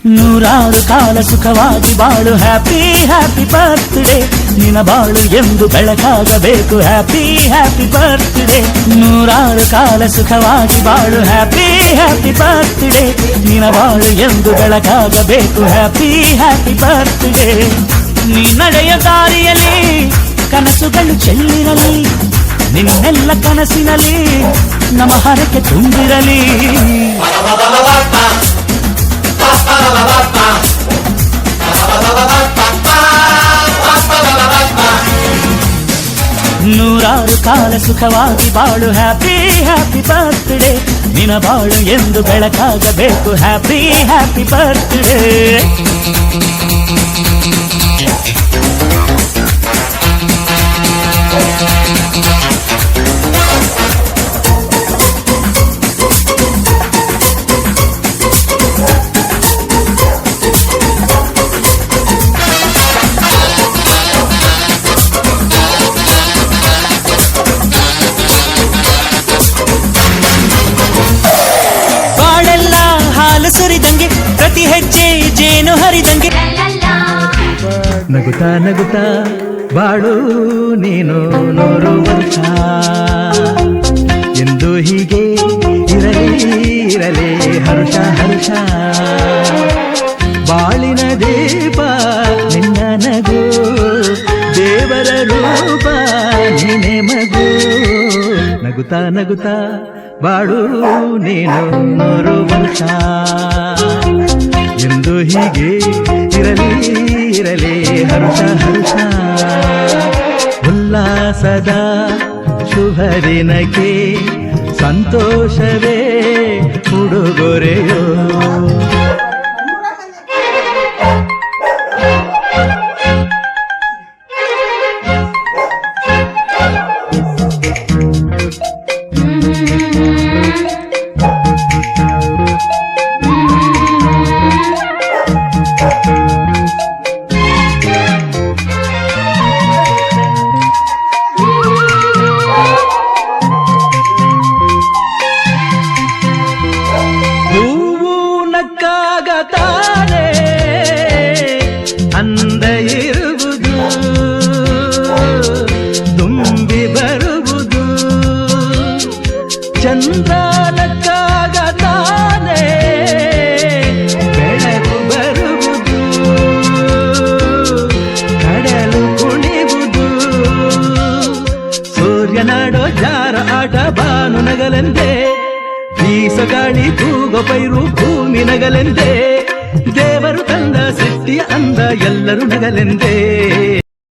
ನೂರಾರು ಕಾಲ ಸುಖವಾಗಿ ಬಾಳು ಹ್ಯಾಪಿ ಹ್ಯಾಪಿ ಬರ್ತ್ಡೇ ನಿನ ಬಾಳು ಎಂದು ಬೆಳಕಾಗಬೇಕು ಹ್ಯಾಪಿ ಹ್ಯಾಪಿ ಬರ್ತ್ಡೇ ನೂರಾರು ಕಾಲ ಸುಖವಾಗಿ ಬಾಳು ಹ್ಯಾಪಿ ಹ್ಯಾಪಿ ಬರ್ತ್ಡೇ ನಿನ ಬಾಳು ಎಂದು ಬೆಳಕಾಗಬೇಕು ಹ್ಯಾಪಿ ಹ್ಯಾಪಿ ಬರ್ತ್ಡೇ ನೀ ನಡೆಯ ದಾರಿಯಲ್ಲಿ ಕನಸುಗಳು ಚೆಲ್ಲಿರಲಿ ನಿನ್ನೆಲ್ಲ ಕನಸಿನಲ್ಲಿ ನಮ್ಮ ಹರಕೆ ತುಂಬಿರಲಿ ನೂರಾರು ಕಾಲ ಸುಖವಾಗಿ ಬಾಳು ಹ್ಯಾಪಿ ಹ್ಯಾಪಿ ಬರ್ತ್ಡೇ ನಿನ ಬಾಳು ಎಂದು ಬೆಳಕಾಗಬೇಕು ಹ್ಯಾಪಿ ಹ್ಯಾಪಿ ಬರ್ತ್ಡೇ ಸುರಿದಂಗೆ ಪ್ರತಿ ಹೆಜ್ಜೆ ಜೇನು ಹರಿದಂಗೆ ನಗುತ್ತಾ ನಗುತ್ತಾ ಬಾಳು ನೀನು 100 ವರ್ಷ ಎಂದು ಹೀಗೆ ಇರಲಿ ಇರಲಿ ಹರ್ಷ ಹರ್ಷ ಬಾಳಿನ ದೀಪ ನಿನ್ನ ನಗು ದೇವರ ರೂಪ ನೀನೆ ಮಗು ನಗುತ್ತಾ ನಗುತ್ತಾ ಬಾಳು ನೀನು 100 ವರ್ಷ ಎಂದು ಹೀಗೆ ಇರಲಿ ಇರಲಿ ಹರ್ಷ ಹರ್ಷ ಉಲ್ಲಾಸದ ಶುಭ ದಿನಕ್ಕೆ ಸಂತೋಷವೇ ಉಡುಗೊರೆಯೋ ಅಂದ ಇರುವುದು ತುಂಬಿ ಬರುವುದು ಚಂದ್ರನಕ್ಕಾಗ ತಾನೇ ಬೆಳಕು ಬರುವುದು ಕಡಲು ಕುಣಿವುದು ಸೂರ್ಯನಾಡೋ ಜಾರ ಆಟ ಬಾನು ನಗಲೆಂದೇ ಬೀಸಗಾಳಿ ತೂಗೋ ಪೈರು ಭೂಮಿ ನಗಲೆಂದೇ ದೇವರು ತಂದ ಸೃಷ್ಟಿಯ ಅಂದ ಎಲ್ಲರೂ ನಗಲೆಂದೇ